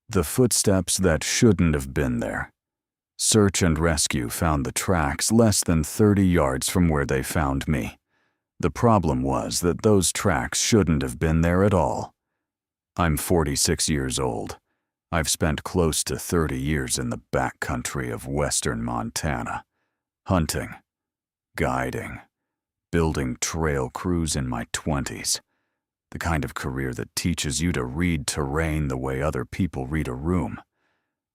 The footsteps that shouldn't have been there. Search and rescue found the tracks less than 30 yards from where they found me. The problem was that those tracks shouldn't have been there at all. I'm 46 years old. I've spent close to 30 years in the backcountry of western Montana, hunting, guiding, building trail crews in my 20s. The kind of career that teaches you to read terrain the way other people read a room.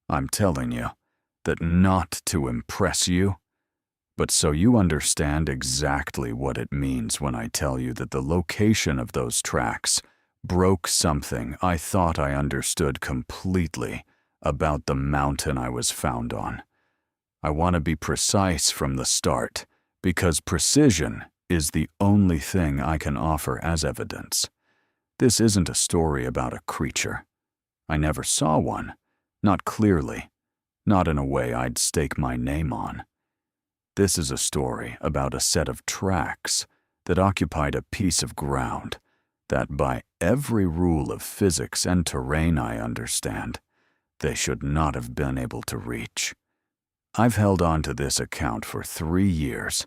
I'm telling you that not to impress you, but so you understand exactly what it means when I tell you that the location of those tracks broke something I thought I understood completely about the mountain I was found on. I want to be precise from the start, because precision is the only thing I can offer as evidence. This isn't a story about a creature. I never saw one, not clearly, not in a way I'd stake my name on. This is a story about a set of tracks that occupied a piece of ground that, by every rule of physics and terrain I understand, they should not have been able to reach. I've held on to this account for 3 years.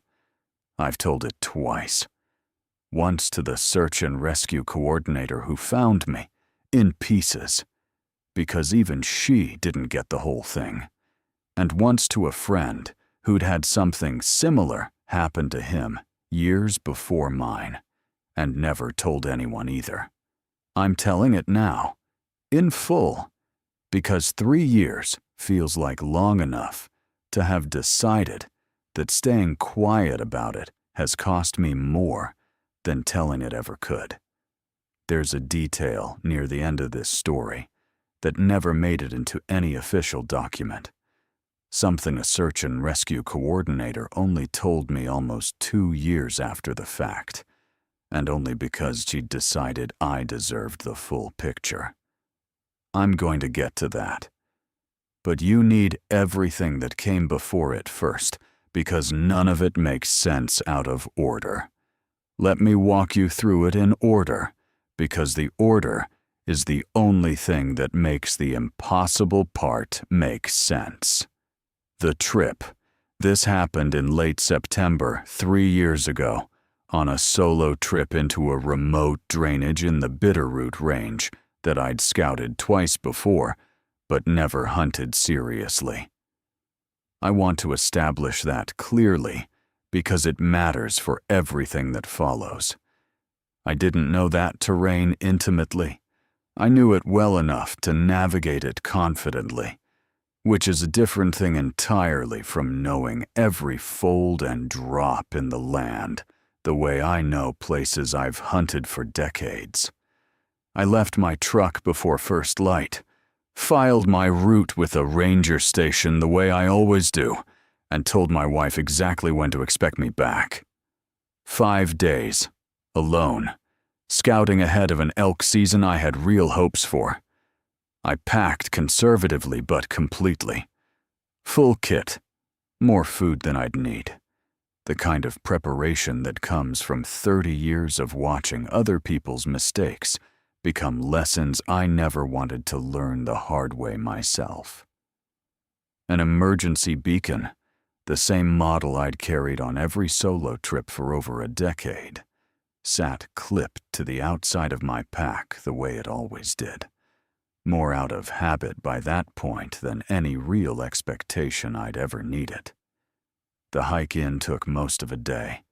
I've told it twice. Once to the search and rescue coordinator who found me, in pieces, because even she didn't get the whole thing, and once to a friend who'd had something similar happen to him years before mine, and never told anyone either. I'm telling it now, in full, because 3 years feels like long enough to have decided that staying quiet about it has cost me more than telling it ever could. There's a detail near the end of this story that never made it into any official document. Something a search and rescue coordinator only told me almost 2 years after the fact, and only because she'd decided I deserved the full picture. I'm going to get to that. But you need everything that came before it first, because none of it makes sense out of order. Let me walk you through it in order, because the order is the only thing that makes the impossible part make sense. The trip. This happened in late September 3 years ago, on a solo trip into a remote drainage in the Bitterroot Range that I'd scouted twice before, but never hunted seriously. I want to establish that clearly, because it matters for everything that follows. I didn't know that terrain intimately. I knew it well enough to navigate it confidently, which is a different thing entirely from knowing every fold and drop in the land the way I know places I've hunted for decades. I left my truck before first light, filed my route with a ranger station the way I always do, and told my wife exactly when to expect me back. 5 days, alone, scouting ahead of an elk season I had real hopes for. I packed conservatively but completely. Full kit, more food than I'd need. The kind of preparation that comes from 30 years of watching other people's mistakes become lessons I never wanted to learn the hard way myself. An emergency beacon, the same model I'd carried on every solo trip for over a decade, sat clipped to the outside of my pack the way it always did, more out of habit by that point than any real expectation I'd ever need it. The hike in took most of a day,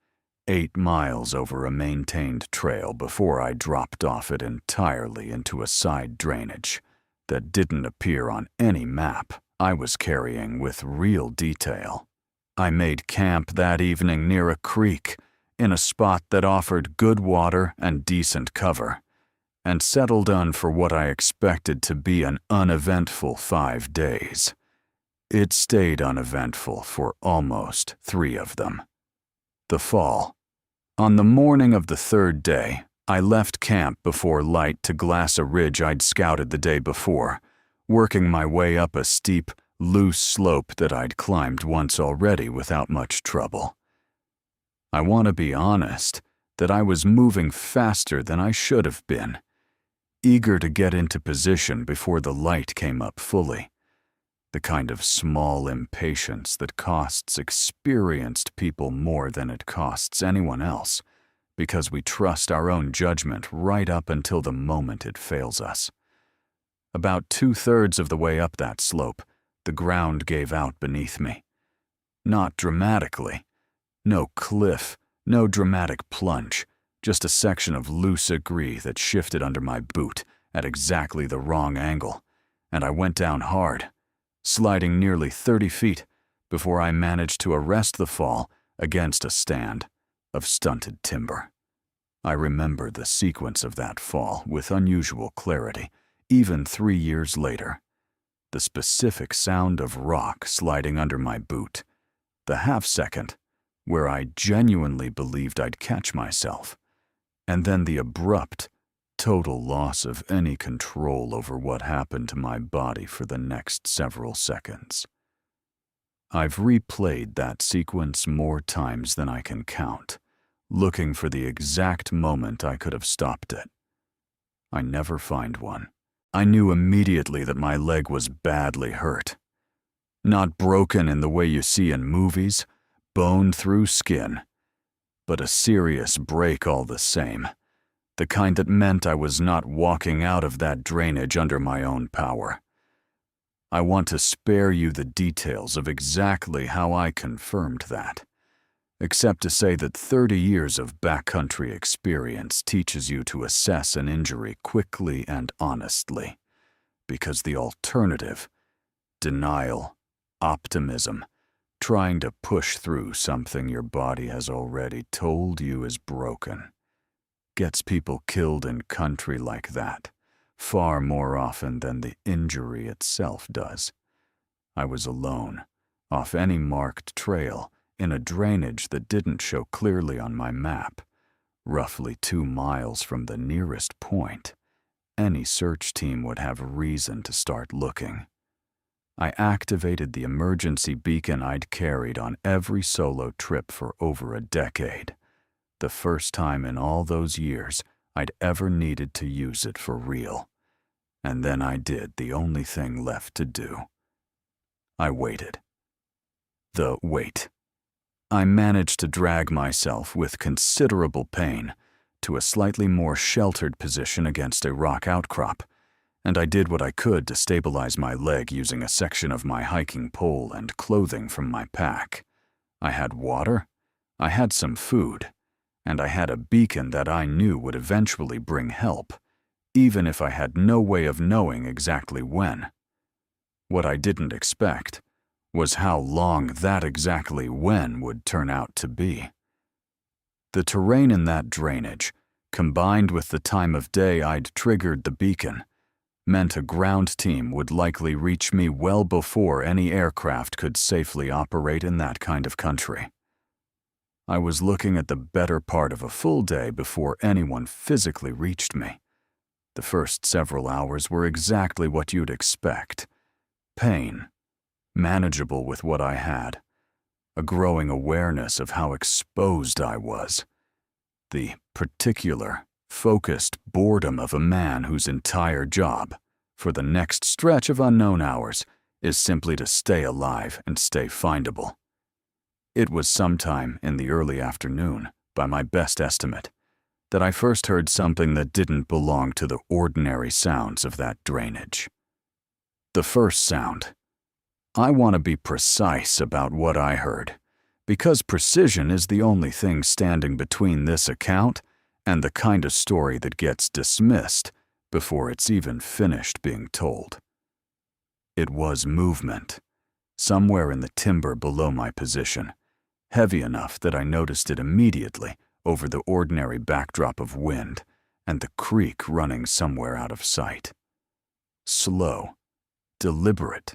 8 miles over a maintained trail before I dropped off it entirely into a side drainage that didn't appear on any map I was carrying with real detail. I made camp that evening near a creek, in a spot that offered good water and decent cover, and settled on for what I expected to be an uneventful 5 days. It stayed uneventful for almost 3 of them. The fall. On the morning of the 3rd day, I left camp before light to glass a ridge I'd scouted the day before, working my way up a steep, loose slope that I'd climbed once already without much trouble. I want to be honest that I was moving faster than I should have been. eager to get into position before the light came up fully. The kind of small impatience that costs experienced people more than it costs anyone else, because we trust our own judgment right up until the moment it fails us. About 2/3 of the way up that slope, the ground gave out beneath me. Not dramatically. No cliff, no dramatic plunge, just a section of loose aggre that shifted under my boot at exactly the wrong angle, and I went down hard, sliding nearly 30 feet before I managed to arrest the fall against a stand of stunted timber. I remember the sequence of that fall with unusual clarity, even 3 years later. The specific sound of rock sliding under my boot, the half-second where I genuinely believed I'd catch myself, and then the abrupt, total loss of any control over what happened to my body for the next several seconds. I've replayed that sequence more times than I can count, looking for the exact moment I could have stopped it. I never find one. I knew immediately that my leg was badly hurt. Not broken in the way you see in movies, bone through skin, but a serious break all the same, the kind that meant I was not walking out of that drainage under my own power. I want to spare you the details of exactly how I confirmed that, except to say that 30 years of backcountry experience teaches you to assess an injury quickly and honestly, because the alternative, denial, optimism, trying to push through something your body has already told you is broken, gets people killed in country like that far more often than the injury itself does. I was alone, off any marked trail, in a drainage that didn't show clearly on my map, roughly 2 miles from the nearest point. Any search team would have reason to start looking. I activated the emergency beacon I'd carried on every solo trip for over a decade, the first time in all those years I'd ever needed to use it for real. And then I did the only thing left to do. I waited. The wait. I managed to drag myself with considerable pain to a slightly more sheltered position against a rock outcrop, and I did what I could to stabilize my leg using a section of my hiking pole and clothing from my pack. I had water, I had some food, and I had a beacon that I knew would eventually bring help, even if I had no way of knowing exactly when. What I didn't expect was how long that exactly when would turn out to be. The terrain in that drainage, combined with the time of day I'd triggered the beacon, meant a ground team would likely reach me well before any aircraft could safely operate in that kind of country. I was looking at the better part of a full day before anyone physically reached me. The first several hours were exactly what you'd expect. Pain, manageable with what I had, a growing awareness of how exposed I was, the particular, focused boredom of a man whose entire job, for the next stretch of unknown hours, is simply to stay alive and stay findable. It was sometime in the early afternoon, by my best estimate, that I first heard something that didn't belong to the ordinary sounds of that drainage. The first sound. I want to be precise about what I heard, because precision is the only thing standing between this account and the kind of story that gets dismissed before it's even finished being told. It was movement, somewhere in the timber below my position, heavy enough that I noticed it immediately over the ordinary backdrop of wind and the creek running somewhere out of sight. Slow, deliberate,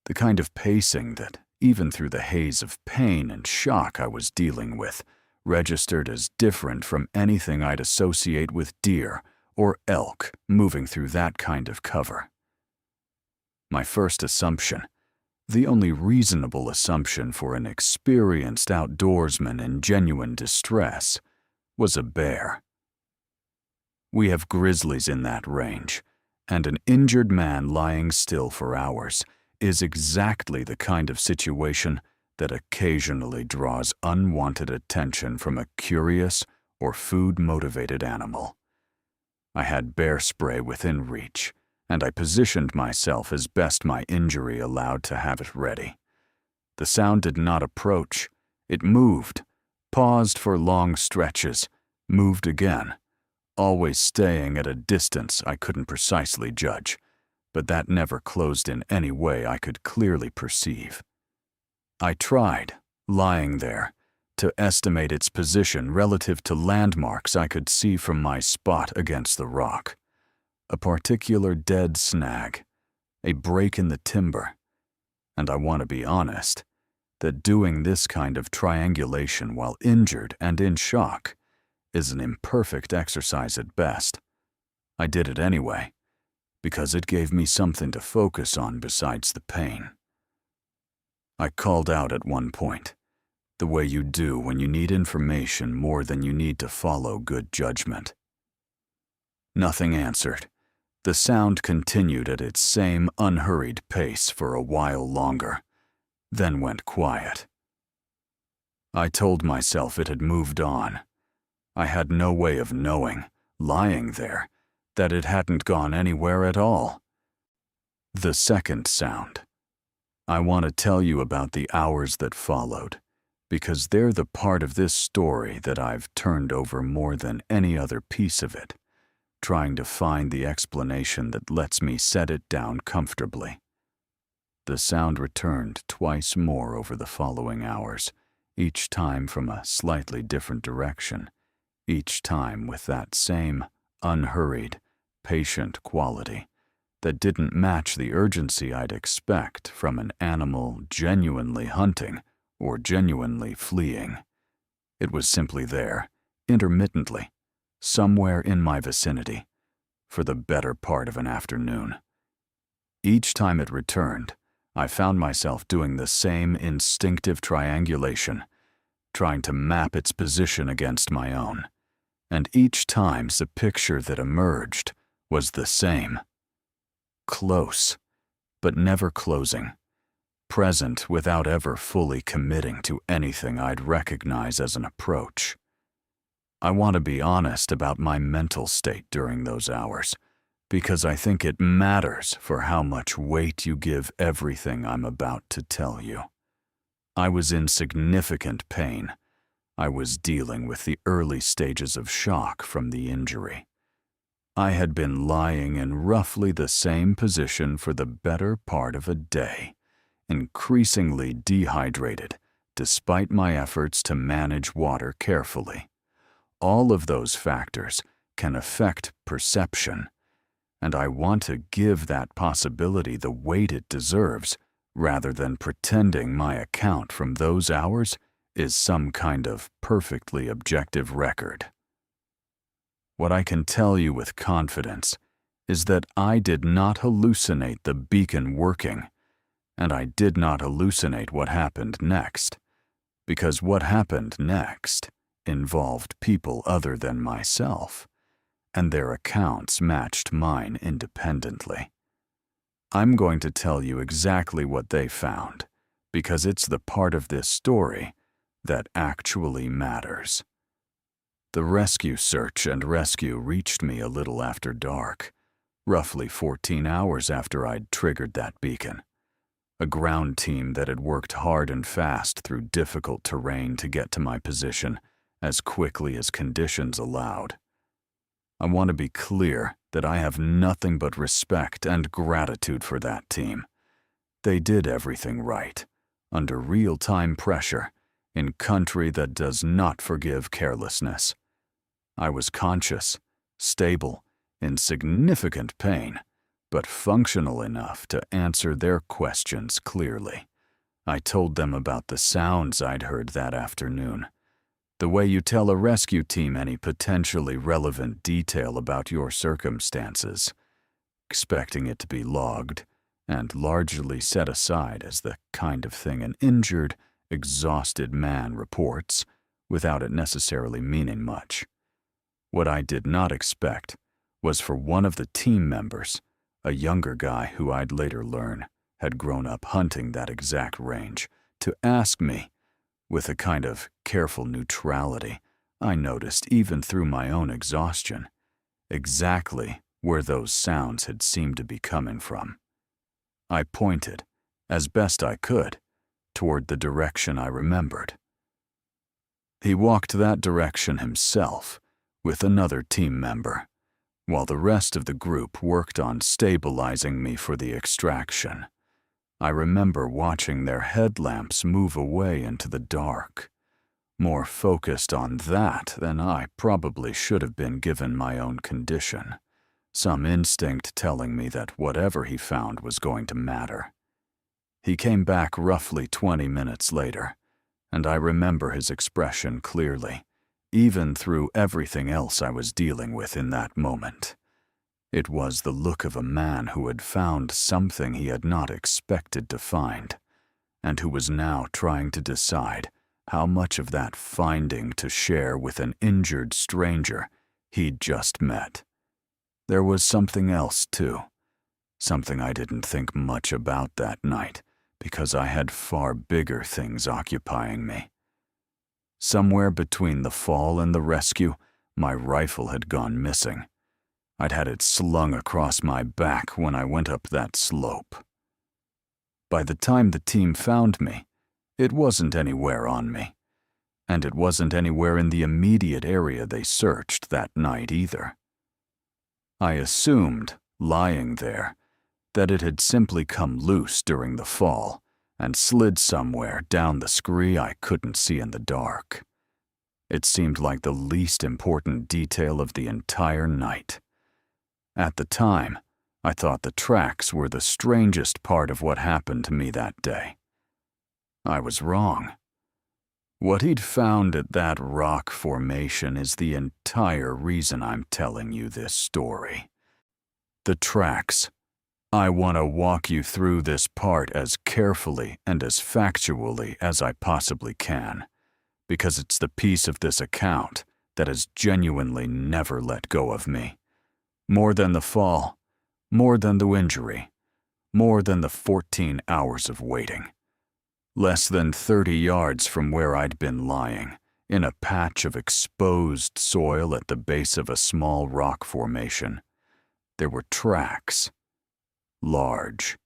the kind of pacing that, even through the haze of pain and shock I was dealing with, registered as different from anything I'd associate with deer or elk moving through that kind of cover. My first assumption, the only reasonable assumption for an experienced outdoorsman in genuine distress, was a bear. We have grizzlies in that range, and an injured man lying still for hours is exactly the kind of situation that occasionally draws unwanted attention from a curious or food-motivated animal. I had bear spray within reach, and I positioned myself as best my injury allowed to have it ready. The sound did not approach. It moved, paused for long stretches, moved again, always staying at a distance I couldn't precisely judge, but that never closed in any way I could clearly perceive. I tried, lying there, to estimate its position relative to landmarks I could see from my spot against the rock. A particular dead snag, a break in the timber, and I want to be honest, that doing this kind of triangulation while injured and in shock is an imperfect exercise at best. I did it anyway, because it gave me something to focus on besides the pain. I called out at one point, the way you do when you need information more than you need to follow good judgment. Nothing answered. The sound continued at its same unhurried pace for a while longer, then went quiet. I told myself it had moved on. I had no way of knowing, lying there, that it hadn't gone anywhere at all. The second sound. I want to tell you about the hours that followed, because they're the part of this story that I've turned over more than any other piece of it, trying to find the explanation that lets me set it down comfortably. The sound returned twice more over the following hours, each time from a slightly different direction, each time with that same unhurried, patient quality that didn't match the urgency I'd expect from an animal genuinely hunting or genuinely fleeing. It was simply there, intermittently, somewhere in my vicinity, for the better part of an afternoon. Each time it returned, I found myself doing the same instinctive triangulation, trying to map its position against my own, and each time the picture that emerged was the same. Close, but never closing. Present without ever fully committing to anything I'd recognize as an approach. I want to be honest about my mental state during those hours, because I think it matters for how much weight you give everything I'm about to tell you. I was in significant pain. I was dealing with the early stages of shock from the injury. I had been lying in roughly the same position for the better part of a day, increasingly dehydrated, despite my efforts to manage water carefully. All of those factors can affect perception, and I want to give that possibility the weight it deserves, rather than pretending my account from those hours is some kind of perfectly objective record. What I can tell you with confidence is that I did not hallucinate the beacon working, and I did not hallucinate what happened next, because what happened next involved people other than myself, and their accounts matched mine independently. I'm going to tell you exactly what they found, because it's the part of this story that actually matters. The rescue search and rescue reached me a little after dark, roughly 14 hours after I'd triggered that beacon. A ground team that had worked hard and fast through difficult terrain to get to my position as quickly as conditions allowed. I want to be clear that I have nothing but respect and gratitude for that team. They did everything right, under real-time pressure, in country that does not forgive carelessness. I was conscious, stable, in significant pain, but functional enough to answer their questions clearly. I told them about the sounds I'd heard that afternoon, the way you tell a rescue team any potentially relevant detail about your circumstances, expecting it to be logged and largely set aside as the kind of thing an injured, exhausted man reports without it necessarily meaning much. What I did not expect was for one of the team members, a younger guy who I'd later learn had grown up hunting that exact range, to ask me, with a kind of careful neutrality I noticed even through my own exhaustion, exactly where those sounds had seemed to be coming from. I pointed, as best I could, toward the direction I remembered. He walked that direction himself, with another team member, while the rest of the group worked on stabilizing me for the extraction. I remember watching their headlamps move away into the dark, more focused on that than I probably should have been given my own condition, some instinct telling me that whatever he found was going to matter. He came back roughly 20 minutes later, and I remember his expression clearly, even through everything else I was dealing with in that moment. It was the look of a man who had found something he had not expected to find, and who was now trying to decide how much of that finding to share with an injured stranger he'd just met. There was something else, too, something I didn't think much about that night because I had far bigger things occupying me. Somewhere between the fall and the rescue, my rifle had gone missing. I'd had it slung across my back when I went up that slope. By the time the team found me, it wasn't anywhere on me, and it wasn't anywhere in the immediate area they searched that night either. I assumed, lying there, that it had simply come loose during the fall and slid somewhere down the scree I couldn't see in the dark. It seemed like the least important detail of the entire night. At the time, I thought the tracks were the strangest part of what happened to me that day. I was wrong. What he'd found at that rock formation is the entire reason I'm telling you this story. The tracks. I want to walk you through this part as carefully and as factually as I possibly can, because it's the piece of this account that has genuinely never let go of me. More than the fall, more than the injury, more than the 14 hours of waiting. Less than 30 yards from where I'd been lying, in a patch of exposed soil at the base of a small rock formation, there were tracks. Large.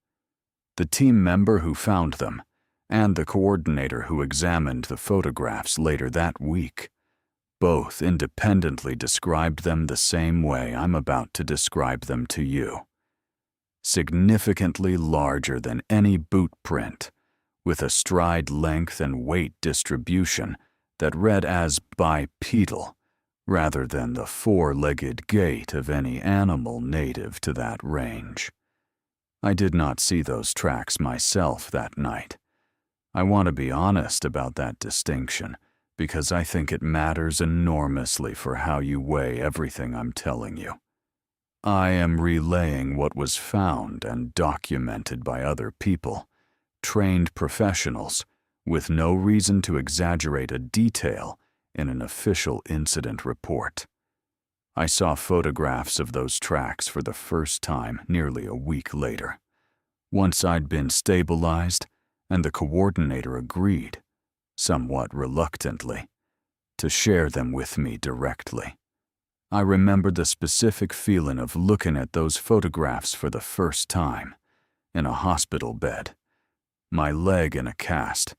The team member who found them, and the coordinator who examined the photographs later that week, both independently described them the same way I'm about to describe them to you. Significantly larger than any boot print, with a stride length and weight distribution that read as bipedal, rather than the four-legged gait of any animal native to that range. I did not see those tracks myself that night. I want to be honest about that distinction, because I think it matters enormously for how you weigh everything I'm telling you. I am relaying what was found and documented by other people, trained professionals, with no reason to exaggerate a detail in an official incident report. I saw photographs of those tracks for the first time nearly a week later, once I'd been stabilized and the coordinator agreed, somewhat reluctantly, to share them with me directly. I remember the specific feeling of looking at those photographs for the first time, in a hospital bed, my leg in a cast,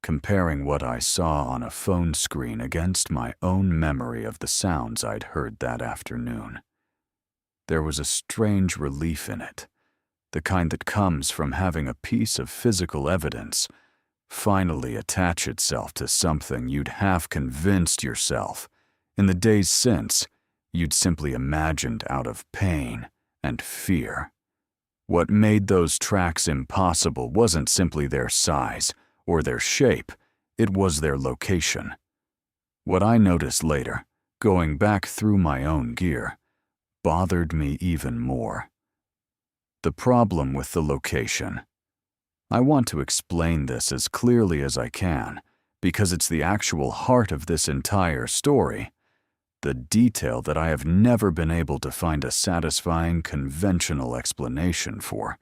comparing what I saw on a phone screen against my own memory of the sounds I'd heard that afternoon. There was a strange relief in it, the kind that comes from having a piece of physical evidence finally attach itself to something you'd half convinced yourself, in the days since, you'd simply imagined out of pain and fear. What made those tracks impossible wasn't simply their size or their shape, it was their location. What I noticed later, going back through my own gear, bothered me even more. The problem with the location. I want to explain this as clearly as I can, because it's the actual heart of this entire story. the detail that I have never been able to find a satisfying conventional explanation for,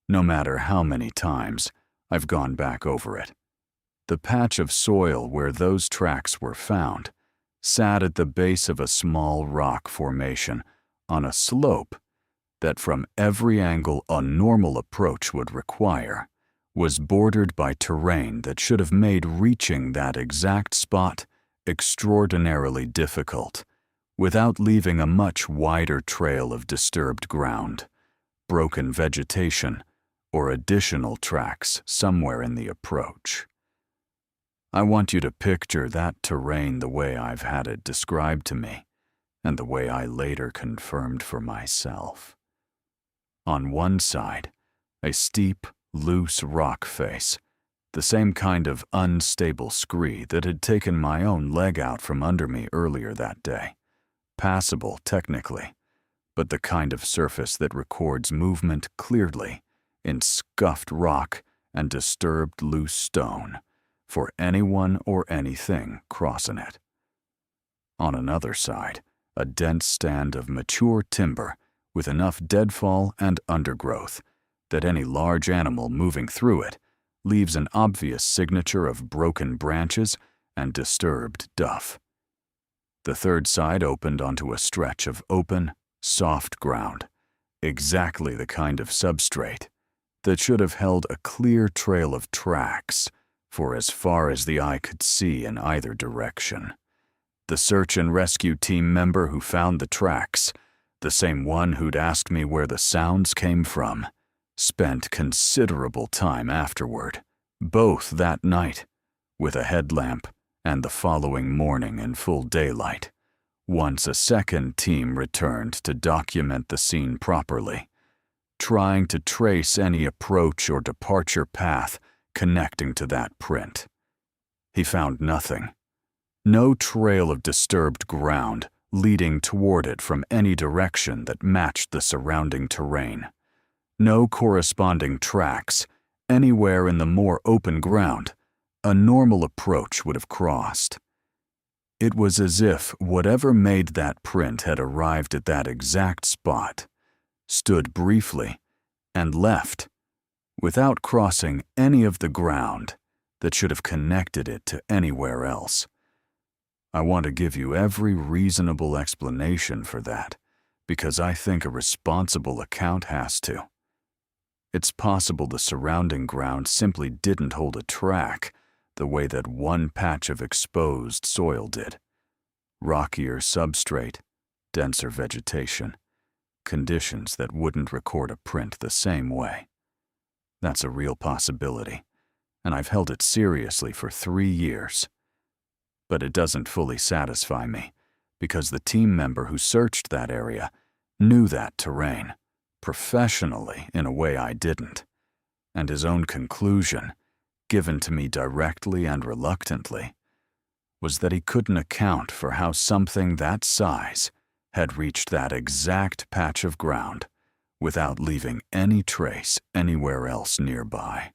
no matter how many times I've gone back over it. The patch of soil where those tracks were found sat at the base of a small rock formation on a slope that, from every angle a normal approach would require, was bordered by terrain that should have made reaching that exact spot extraordinarily difficult, without leaving a much wider trail of disturbed ground, broken vegetation, or additional tracks somewhere in the approach. I want you to picture that terrain the way I've had it described to me, and the way I later confirmed for myself. On one side, a steep, loose rock face, the same kind of unstable scree that had taken my own leg out from under me earlier that day. Passable, technically, but the kind of surface that records movement clearly in scuffed rock and disturbed loose stone for anyone or anything crossing it. On another side, a dense stand of mature timber with enough deadfall and undergrowth that any large animal moving through it leaves an obvious signature of broken branches and disturbed duff. The third side opened onto a stretch of open, soft ground, exactly the kind of substrate that should have held a clear trail of tracks for as far as the eye could see in either direction. The search and rescue team member who found the tracks, the same one who'd asked me where the sounds came from, spent considerable time afterward, both that night, with a headlamp, and the following morning in full daylight, once a second team returned to document the scene properly, trying to trace any approach or departure path connecting to that print. He found nothing. No trail of disturbed ground leading toward it from any direction that matched the surrounding terrain. No corresponding tracks anywhere in the more open ground a normal approach would have crossed. It was as if whatever made that print had arrived at that exact spot, stood briefly, and left, without crossing any of the ground that should have connected it to anywhere else. I want to give you every reasonable explanation for that, because I think a responsible account has to. It's possible the surrounding ground simply didn't hold a track the way that one patch of exposed soil did. Rockier substrate, denser vegetation, conditions that wouldn't record a print the same way. That's a real possibility, and I've held it seriously for 3 years. But it doesn't fully satisfy me, because the team member who searched that area knew that terrain, professionally in a way I didn't, and his own conclusion, given to me directly and reluctantly, was that he couldn't account for how something that size had reached that exact patch of ground without leaving any trace anywhere else nearby.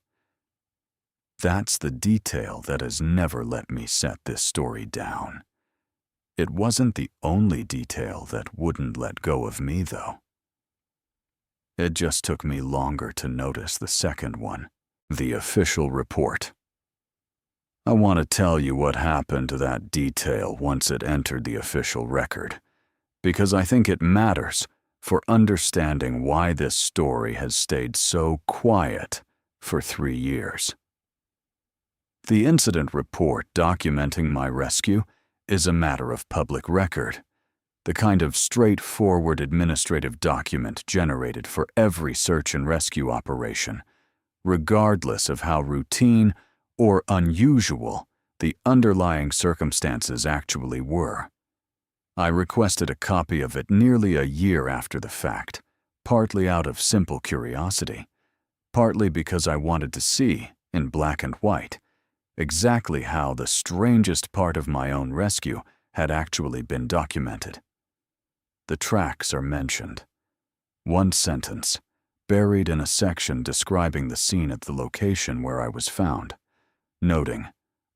That's the detail that has never let me set this story down. It wasn't the only detail that wouldn't let go of me, though. It just took me longer to notice the second one, the official report. I want to tell you what happened to that detail once it entered the official record, because I think it matters for understanding why this story has stayed so quiet for 3 years. The incident report documenting my rescue is a matter of public record, the kind of straightforward administrative document generated for every search and rescue operation, regardless of how routine or unusual the underlying circumstances actually were. I requested a copy of it nearly a year after the fact, partly out of simple curiosity, partly because I wanted to see, in black and white, exactly how the strangest part of my own rescue had actually been documented. The tracks are mentioned. One sentence, buried in a section describing the scene at the location where I was found, noting,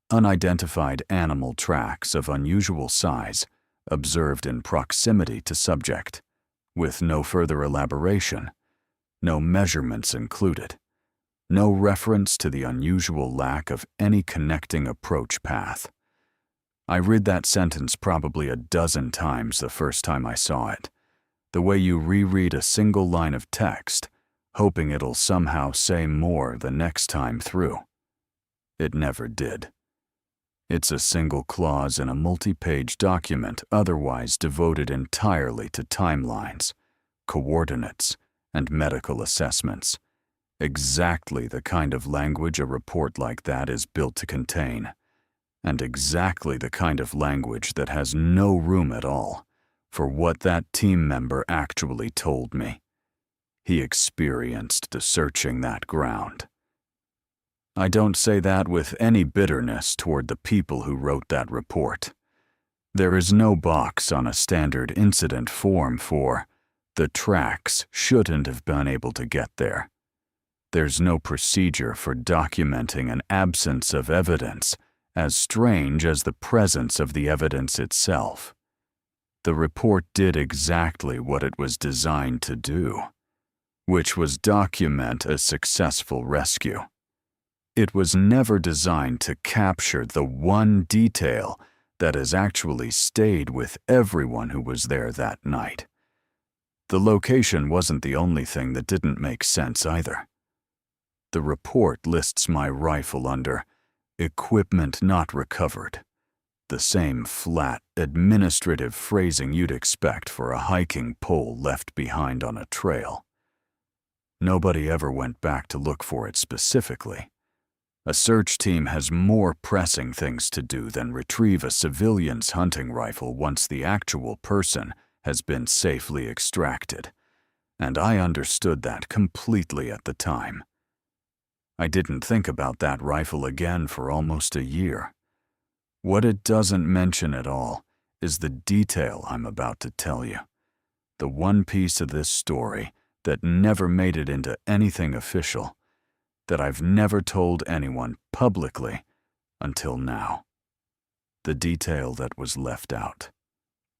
unidentified animal tracks of unusual size observed in proximity to subject, with no further elaboration, no measurements included, no reference to the unusual lack of any connecting approach path. I read that sentence probably a dozen times the first time I saw it, the way you reread a single line of text, hoping it'll somehow say more the next time through. It never did. It's a single clause in a multi-page document otherwise devoted entirely to timelines, coordinates, and medical assessments. Exactly the kind of language a report like that is built to contain, and exactly the kind of language that has no room at all for what that team member actually told me. He experienced the searching that ground. I don't say that with any bitterness toward the people who wrote that report. There is no box on a standard incident form for the tracks shouldn't have been able to get there. There's no procedure for documenting an absence of evidence as strange as the presence of the evidence itself. The report did exactly what it was designed to do, which was document a successful rescue. It was never designed to capture the one detail that has actually stayed with everyone who was there that night. The location wasn't the only thing that didn't make sense either. The report lists my rifle under equipment not recovered, the same flat, administrative phrasing you'd expect for a hiking pole left behind on a trail. Nobody ever went back to look for it specifically. A search team has more pressing things to do than retrieve a civilian's hunting rifle once the actual person has been safely extracted, and I understood that completely at the time. I didn't think about that rifle again for almost a year. What it doesn't mention at all is the detail I'm about to tell you, the one piece of this story that never made it into anything official, that I've never told anyone publicly until now. The detail that was left out.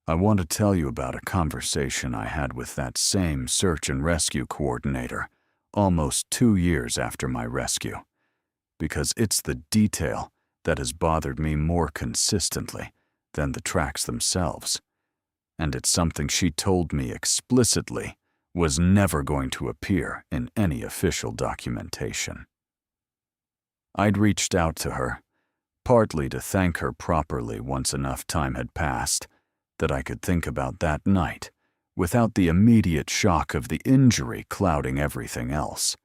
I want to tell you about a conversation I had with that same search and rescue coordinator almost 2 years after my rescue, because it's the detail that has bothered me more consistently than the tracks themselves, and it's something she told me explicitly was never going to appear in any official documentation. I'd reached out to her, partly to thank her properly once enough time had passed that I could think about that night without the immediate shock of the injury clouding everything else,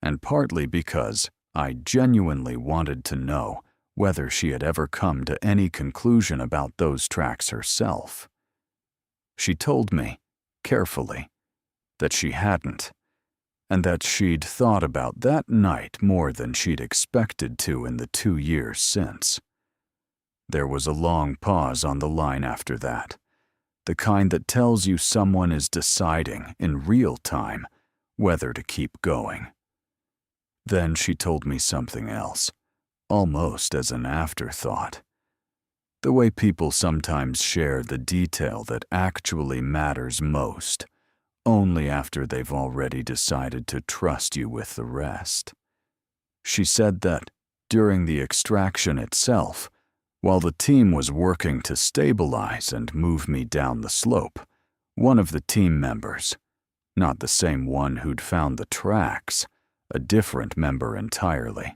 and partly because I genuinely wanted to know whether she had ever come to any conclusion about those tracks herself. She told me, carefully, that she hadn't, and that she'd thought about that night more than she'd expected to in the 2 years since. There was a long pause on the line after that, the kind that tells you someone is deciding in real time whether to keep going. Then she told me something else, almost as an afterthought. The way people sometimes share the detail that actually matters most, only after they've already decided to trust you with the rest. She said that, during the extraction itself, while the team was working to stabilize and move me down the slope, one of the team members, not the same one who'd found the tracks, a different member entirely,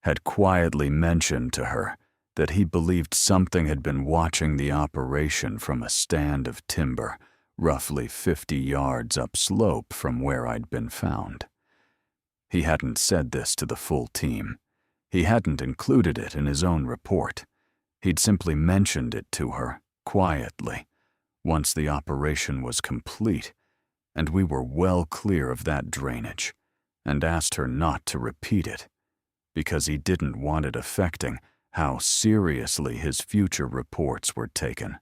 had quietly mentioned to her that he believed something had been watching the operation from a stand of timber roughly 50 yards upslope from where I'd been found. He hadn't said this to the full team. He hadn't included it in his own report. He'd simply mentioned it to her, quietly, once the operation was complete, and we were well clear of that drainage, and asked her not to repeat it, because he didn't want it affecting how seriously his future reports were taken.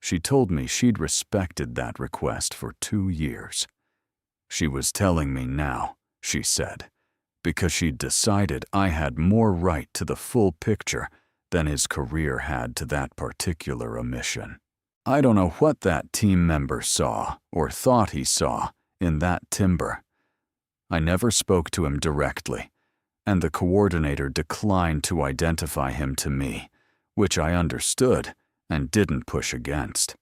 She told me she'd respected that request for 2 years. She was telling me now, she said, because she'd decided I had more right to the full picture than his career had to that particular omission. I don't know what that team member saw or thought he saw in that timber. I never spoke to him directly, and the coordinator declined to identify him to me, which I understood and didn't push against.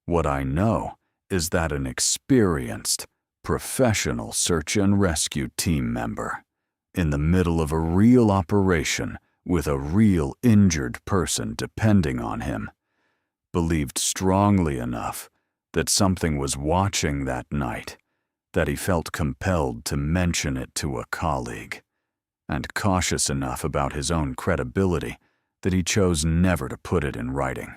What I know is that an experienced, professional search and rescue team member, in the middle of a real operation with a real injured person depending on him, believed strongly enough that something was watching that night that he felt compelled to mention it to a colleague, and cautious enough about his own credibility that he chose never to put it in writing.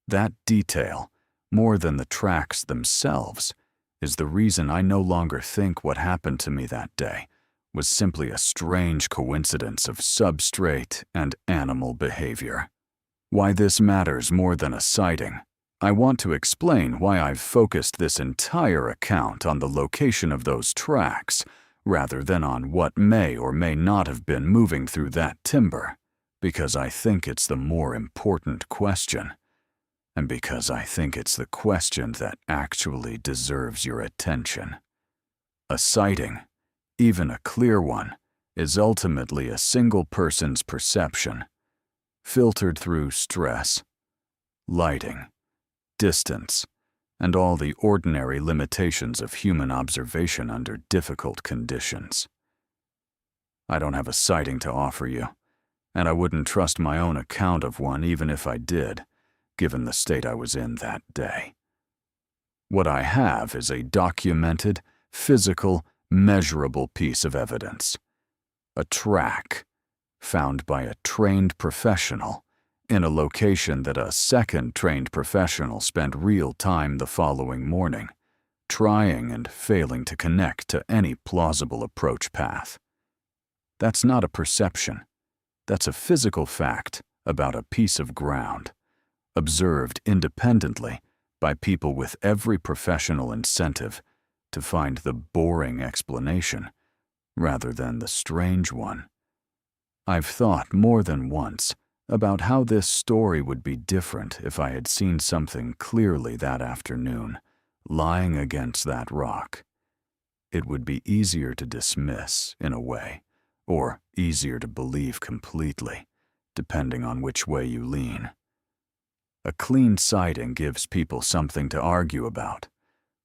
That detail, more than the tracks themselves, is the reason I no longer think what happened to me that day was simply a strange coincidence of substrate and animal behavior. Why this matters more than a sighting, I want to explain why I've focused this entire account on the location of those tracks rather than on what may or may not have been moving through that timber, because I think it's the more important question, and because I think it's the question that actually deserves your attention. A sighting, even a clear one, is ultimately a single person's perception, filtered through stress, lighting, distance, and all the ordinary limitations of human observation under difficult conditions. I don't have a sighting to offer you, and I wouldn't trust my own account of one even if I did, given the state I was in that day. What I have is a documented, physical, measurable piece of evidence. A track, found by a trained professional, in a location that a second trained professional spent real time the following morning, trying and failing to connect to any plausible approach path. That's not a perception. That's a physical fact about a piece of ground, observed independently by people with every professional incentive to find the boring explanation rather than the strange one. I've thought more than once about how this story would be different if I had seen something clearly that afternoon, lying against that rock. It would be easier to dismiss, in a way, or easier to believe completely, depending on which way you lean. A clean sighting gives people something to argue about.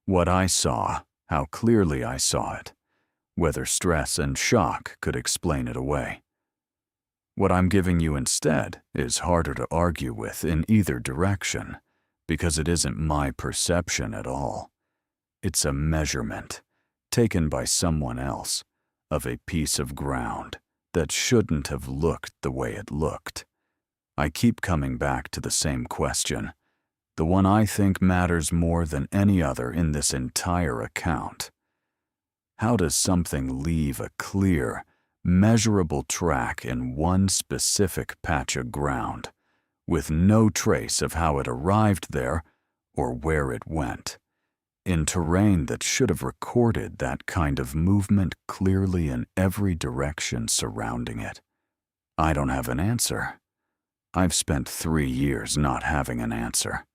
What I saw, how clearly I saw it, whether stress and shock could explain it away. What I'm giving you instead is harder to argue with in either direction, because it isn't my perception at all. It's a measurement, taken by someone else, of a piece of ground that shouldn't have looked the way it looked. I keep coming back to the same question, the one I think matters more than any other in this entire account. How does something leave a clear, measurable track in one specific patch of ground, with no trace of how it arrived there or where it went, in terrain that should have recorded that kind of movement clearly in every direction surrounding it? I don't have an answer. I've spent 3 years not having an answer,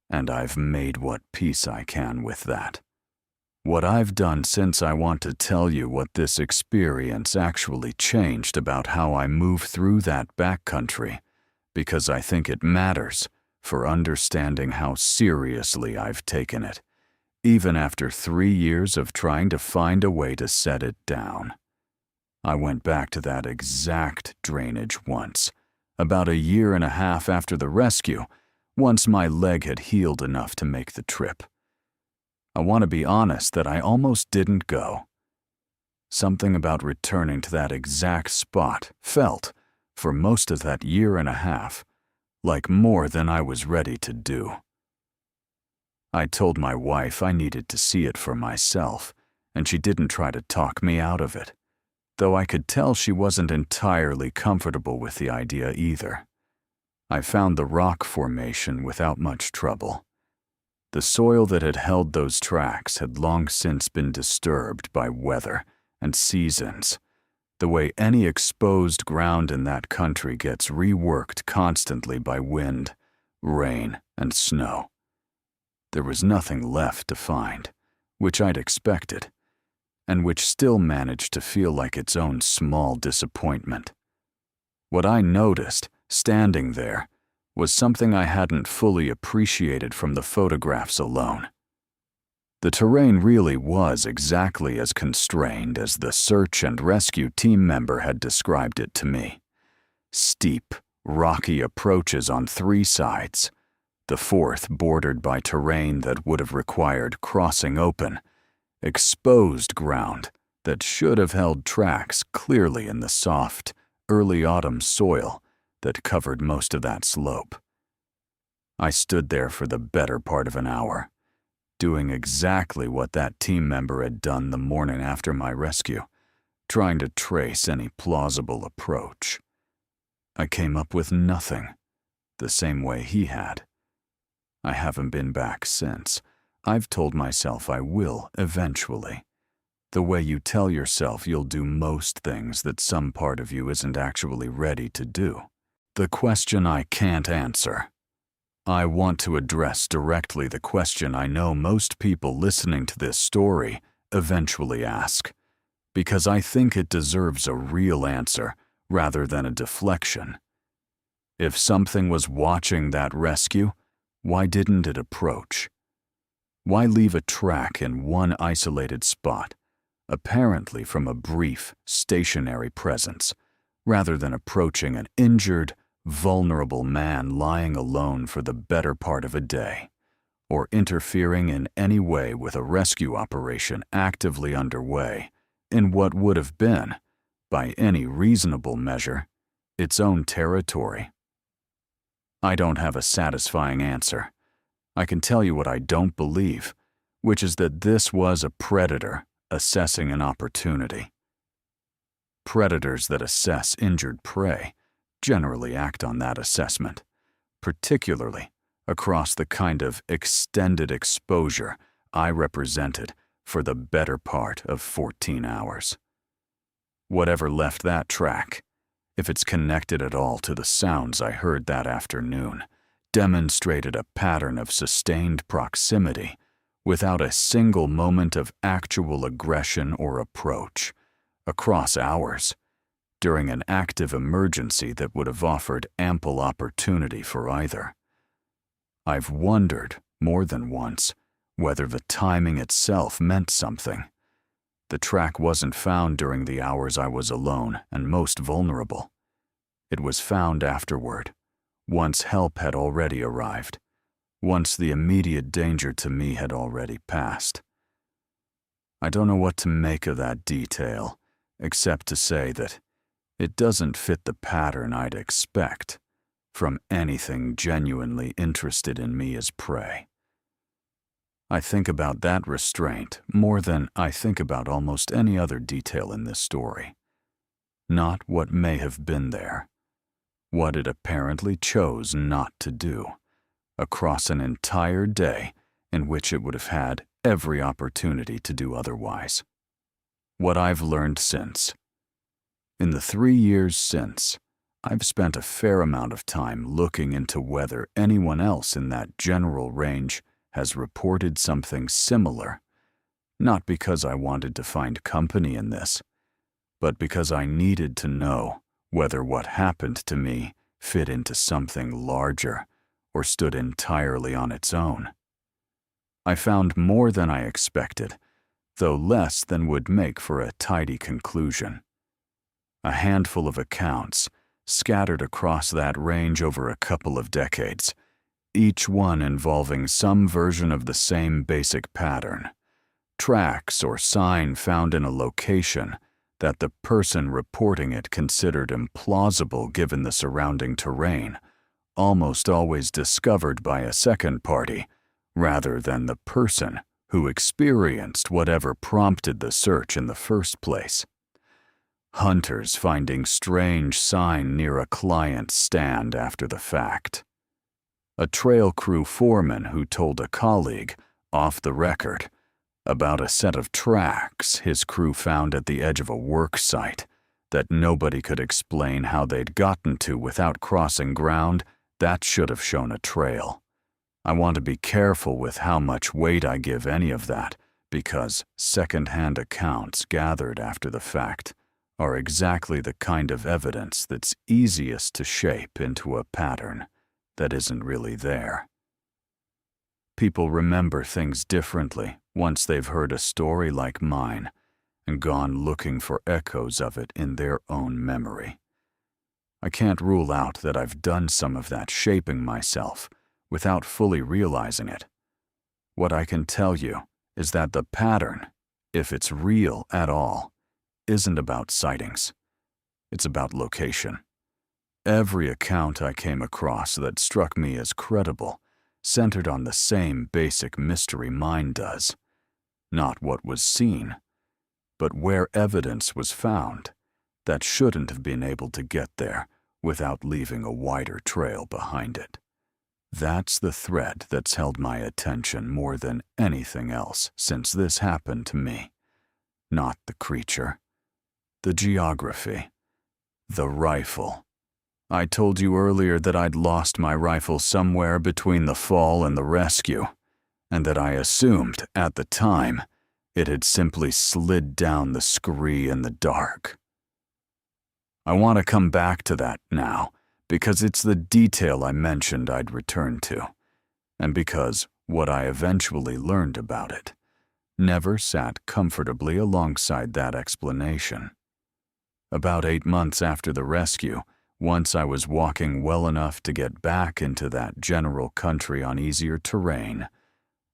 and I've made what peace I can with that. What I've done since I want to tell you what this experience actually changed about how I move through that backcountry, because I think it matters for understanding how seriously I've taken it, even after 3 years of trying to find a way to set it down. I went back to that exact drainage once, about 1.5 years after the rescue, once my leg had healed enough to make the trip. I want to be honest that I almost didn't go. Something about returning to that exact spot felt, for most of that 1.5 years, like more than I was ready to do. I told my wife I needed to see it for myself, and she didn't try to talk me out of it, though I could tell she wasn't entirely comfortable with the idea either. I found the rock formation without much trouble. The soil that had held those tracks had long since been disturbed by weather and seasons, the way any exposed ground in that country gets reworked constantly by wind, rain, and snow. There was nothing left to find, which I'd expected, and which still managed to feel like its own small disappointment. What I noticed, standing there, was something I hadn't fully appreciated from the photographs alone. The terrain really was exactly as constrained as the search and rescue team member had described it to me. Steep, rocky approaches on 3 sides, the 4th bordered by terrain that would have required crossing open, exposed ground that should have held tracks clearly in the soft, early autumn soil that covered most of that slope. I stood there for the better part of an hour, doing exactly what that team member had done the morning after my rescue, trying to trace any plausible approach. I came up with nothing, the same way he had. I haven't been back since. I've told myself I will eventually. The way you tell yourself you'll do most things that some part of you isn't actually ready to do. The question I can't answer. I want to address directly the question I know most people listening to this story eventually ask, because I think it deserves a real answer rather than a deflection. If something was watching that rescue, why didn't it approach? Why leave a track in one isolated spot, apparently from a brief, stationary presence, rather than approaching an injured, vulnerable man lying alone for the better part of a day, or interfering in any way with a rescue operation actively underway in what would have been, by any reasonable measure, its own territory? I don't have a satisfying answer. I can tell you what I don't believe, which is that this was a predator assessing an opportunity. Predators that assess injured prey generally act on that assessment, particularly across the kind of extended exposure I represented for the better part of 14 hours. Whatever left that track, if it's connected at all to the sounds I heard that afternoon, demonstrated a pattern of sustained proximity without a single moment of actual aggression or approach, across hours, during an active emergency that would have offered ample opportunity for either. I've wondered, more than once, whether the timing itself meant something. The track wasn't found during the hours I was alone and most vulnerable. It was found afterward, once help had already arrived, once the immediate danger to me had already passed. I don't know what to make of that detail, except to say that it doesn't fit the pattern I'd expect from anything genuinely interested in me as prey. I think about that restraint more than I think about almost any other detail in this story. Not what may have been there, what it apparently chose not to do, across an entire day in which it would have had every opportunity to do otherwise. What I've learned since. In the 3 years since, I've spent a fair amount of time looking into whether anyone else in that general range has reported something similar, not because I wanted to find company in this, but because I needed to know whether what happened to me fit into something larger or stood entirely on its own. I found more than I expected, though less than would make for a tidy conclusion. A handful of accounts, scattered across that range over a couple of decades, each one involving some version of the same basic pattern. Tracks or sign found in a location that the person reporting it considered implausible given the surrounding terrain, almost always discovered by a second party, rather than the person who experienced whatever prompted the search in the first place. Hunters finding strange sign near a client's stand after the fact. A trail crew foreman who told a colleague, off the record, about a set of tracks his crew found at the edge of a work site that nobody could explain how they'd gotten to without crossing ground, that should have shown a trail. I want to be careful with how much weight I give any of that, because second-hand accounts gathered after the fact are exactly the kind of evidence that's easiest to shape into a pattern that isn't really there. People remember things differently once they've heard a story like mine and gone looking for echoes of it in their own memory. I can't rule out that I've done some of that shaping myself without fully realizing it. What I can tell you is that the pattern, if it's real at all, isn't about sightings. It's about location. Every account I came across that struck me as credible centered on the same basic mystery mine does. Not what was seen, but where evidence was found that shouldn't have been able to get there without leaving a wider trail behind it. That's the thread that's held my attention more than anything else since this happened to me. Not the creature, the geography, the rifle. I told you earlier that I'd lost my rifle somewhere between the fall and the rescue, and that I assumed, at the time, it had simply slid down the scree in the dark. I want to come back to that now, because it's the detail I mentioned I'd return to, and because what I eventually learned about it never sat comfortably alongside that explanation. About 8 months after the rescue, once I was walking well enough to get back into that general country on easier terrain,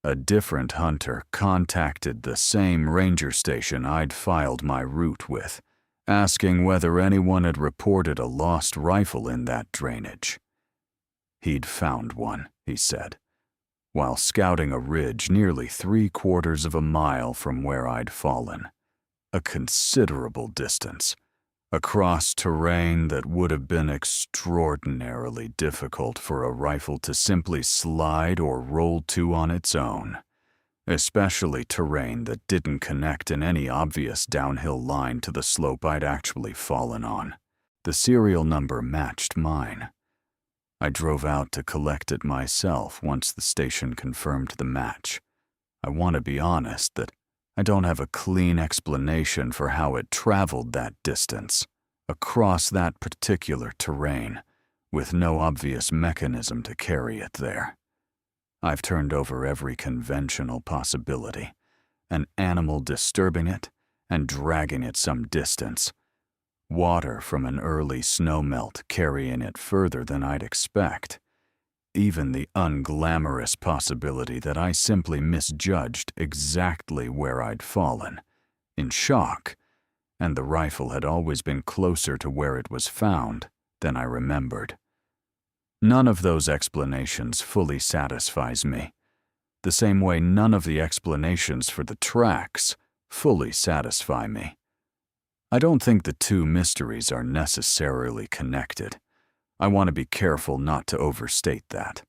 a different hunter contacted the same ranger station I'd filed my route with, asking whether anyone had reported a lost rifle in that drainage. He'd found one, he said, while scouting a ridge nearly 3/4 of a mile from where I'd fallen, a considerable distance, across terrain that would have been extraordinarily difficult for a rifle to simply slide or roll to on its own, especially terrain that didn't connect in any obvious downhill line to the slope I'd actually fallen on. The serial number matched mine. I drove out to collect it myself once the station confirmed the match. I want to be honest that I don't have a clean explanation for how it traveled that distance, across that particular terrain, with no obvious mechanism to carry it there. I've turned over every conventional possibility, an animal disturbing it and dragging it some distance, water from an early snowmelt carrying it further than I'd expect, even the unglamorous possibility that I simply misjudged exactly where I'd fallen, in shock, and the rifle had always been closer to where it was found than I remembered. None of those explanations fully satisfies me, the same way none of the explanations for the tracks fully satisfy me. I don't think the two mysteries are necessarily connected. I want to be careful not to overstate that.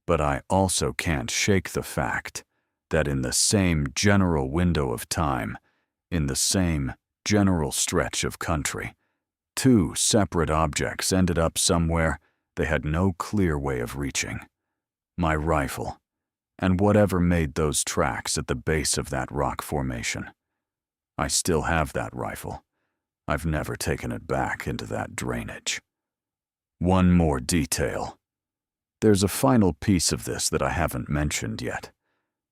But I also can't shake the fact that in the same general window of time, in the same general stretch of country, two separate objects ended up somewhere they had no clear way of reaching. My rifle, and whatever made those tracks at the base of that rock formation. I still have that rifle. I've never taken it back into that drainage. One more detail. There's a final piece of this that I haven't mentioned yet.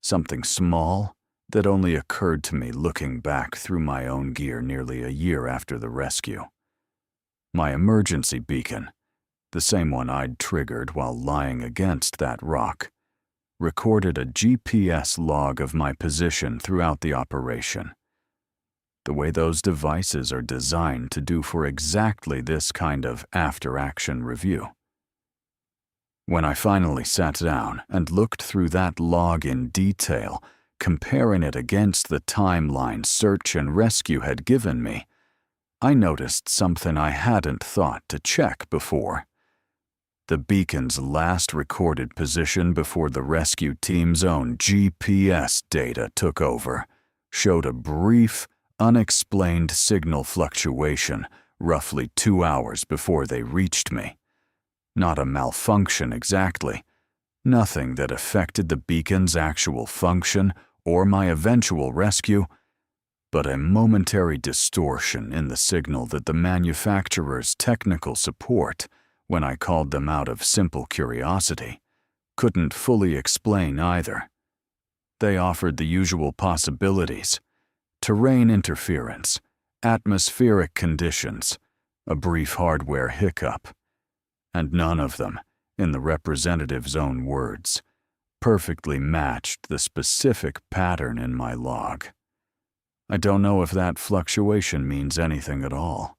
Something small that only occurred to me looking back through my own gear nearly a year after the rescue. My emergency beacon, the same one I'd triggered while lying against that rock, recorded a GPS log of my position throughout the operation. The way those devices are designed to do for exactly this kind of after-action review. When I finally sat down and looked through that log in detail, comparing it against the timeline search and rescue had given me, I noticed something I hadn't thought to check before. The beacon's last recorded position before the rescue team's own GPS data took over showed a brief, unexplained signal fluctuation roughly 2 hours before they reached me. Not a malfunction exactly, nothing that affected the beacon's actual function or my eventual rescue, but a momentary distortion in the signal that the manufacturer's technical support, when I called them out of simple curiosity, couldn't fully explain either. They offered the usual possibilities: terrain interference, atmospheric conditions, a brief hardware hiccup, and none of them, in the representative's own words, perfectly matched the specific pattern in my log. I don't know if that fluctuation means anything at all.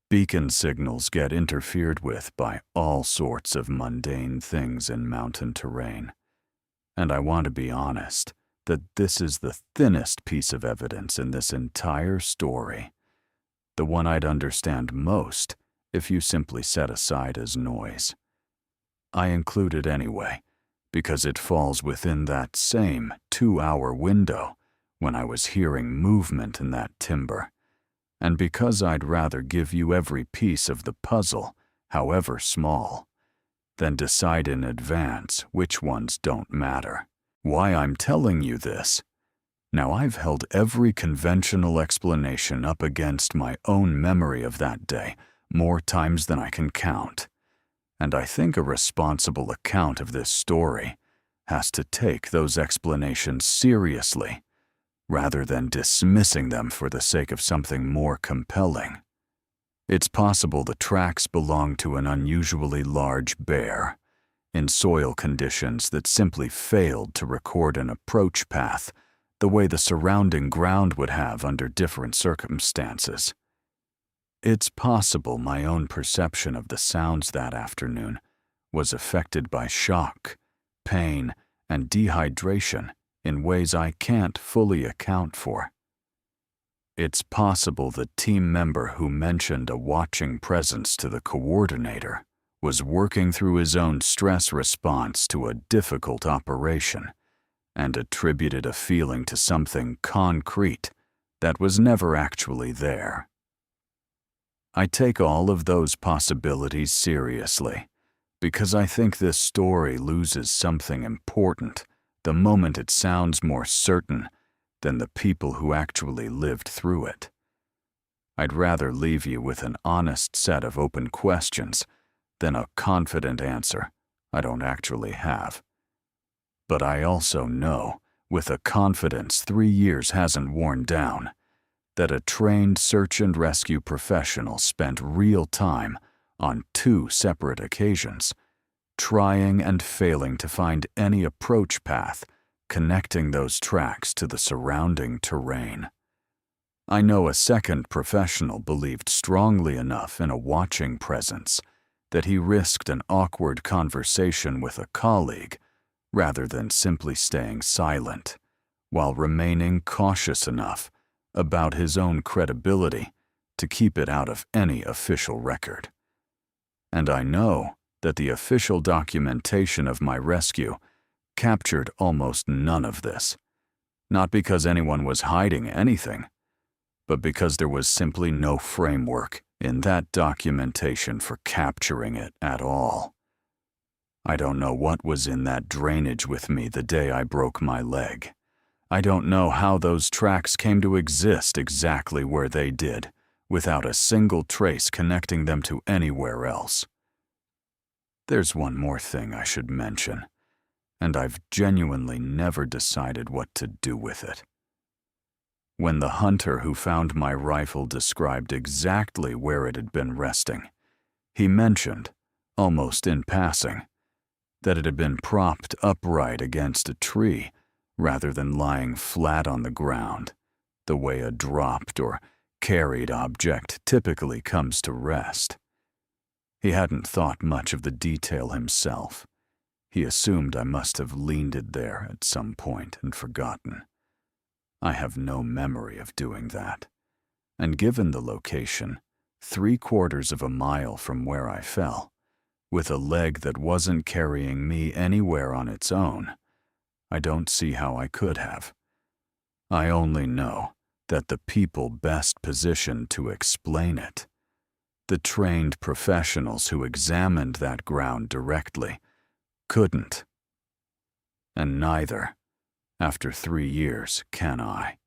Beacon signals get interfered with by all sorts of mundane things in mountain terrain, and I want to be honest that this is the thinnest piece of evidence in this entire story, the one I'd understand most if you simply set aside as noise. I include it anyway, because it falls within that same 2-hour window when I was hearing movement in that timber, and because I'd rather give you every piece of the puzzle, however small, than decide in advance which ones don't matter. Why I'm telling you this? Now, I've held every conventional explanation up against my own memory of that day more times than I can count, and I think a responsible account of this story has to take those explanations seriously, rather than dismissing them for the sake of something more compelling. It's possible the tracks belong to an unusually large bear, in soil conditions that simply failed to record an approach path the way the surrounding ground would have under different circumstances. It's possible my own perception of the sounds that afternoon was affected by shock, pain, and dehydration in ways I can't fully account for. It's possible the team member who mentioned a watching presence to the coordinator was working through his own stress response to a difficult operation and attributed a feeling to something concrete that was never actually there. I take all of those possibilities seriously because I think this story loses something important the moment it sounds more certain than the people who actually lived through it. I'd rather leave you with an honest set of open questions than a confident answer I don't actually have. But I also know, with a confidence 3 years hasn't worn down, that a trained search and rescue professional spent real time on 2 separate occasions, trying and failing to find any approach path connecting those tracks to the surrounding terrain. I know a second professional believed strongly enough in a watching presence that he risked an awkward conversation with a colleague rather than simply staying silent, while remaining cautious enough about his own credibility to keep it out of any official record. And I know that the official documentation of my rescue captured almost none of this, not because anyone was hiding anything, but because there was simply no framework in that documentation for capturing it at all. I don't know what was in that drainage with me the day I broke my leg. I don't know how those tracks came to exist exactly where they did, without a single trace connecting them to anywhere else. There's one more thing I should mention, and I've genuinely never decided what to do with it. When the hunter who found my rifle described exactly where it had been resting, he mentioned, almost in passing, that it had been propped upright against a tree rather than lying flat on the ground, the way a dropped or carried object typically comes to rest. He hadn't thought much of the detail himself. He assumed I must have leaned it there at some point and forgotten. I have no memory of doing that, and given the location, 3/4 of a mile from where I fell, with a leg that wasn't carrying me anywhere on its own, I don't see how I could have. I only know that the people best positioned to explain it, the trained professionals who examined that ground directly, couldn't. And neither, after 3 years, can I.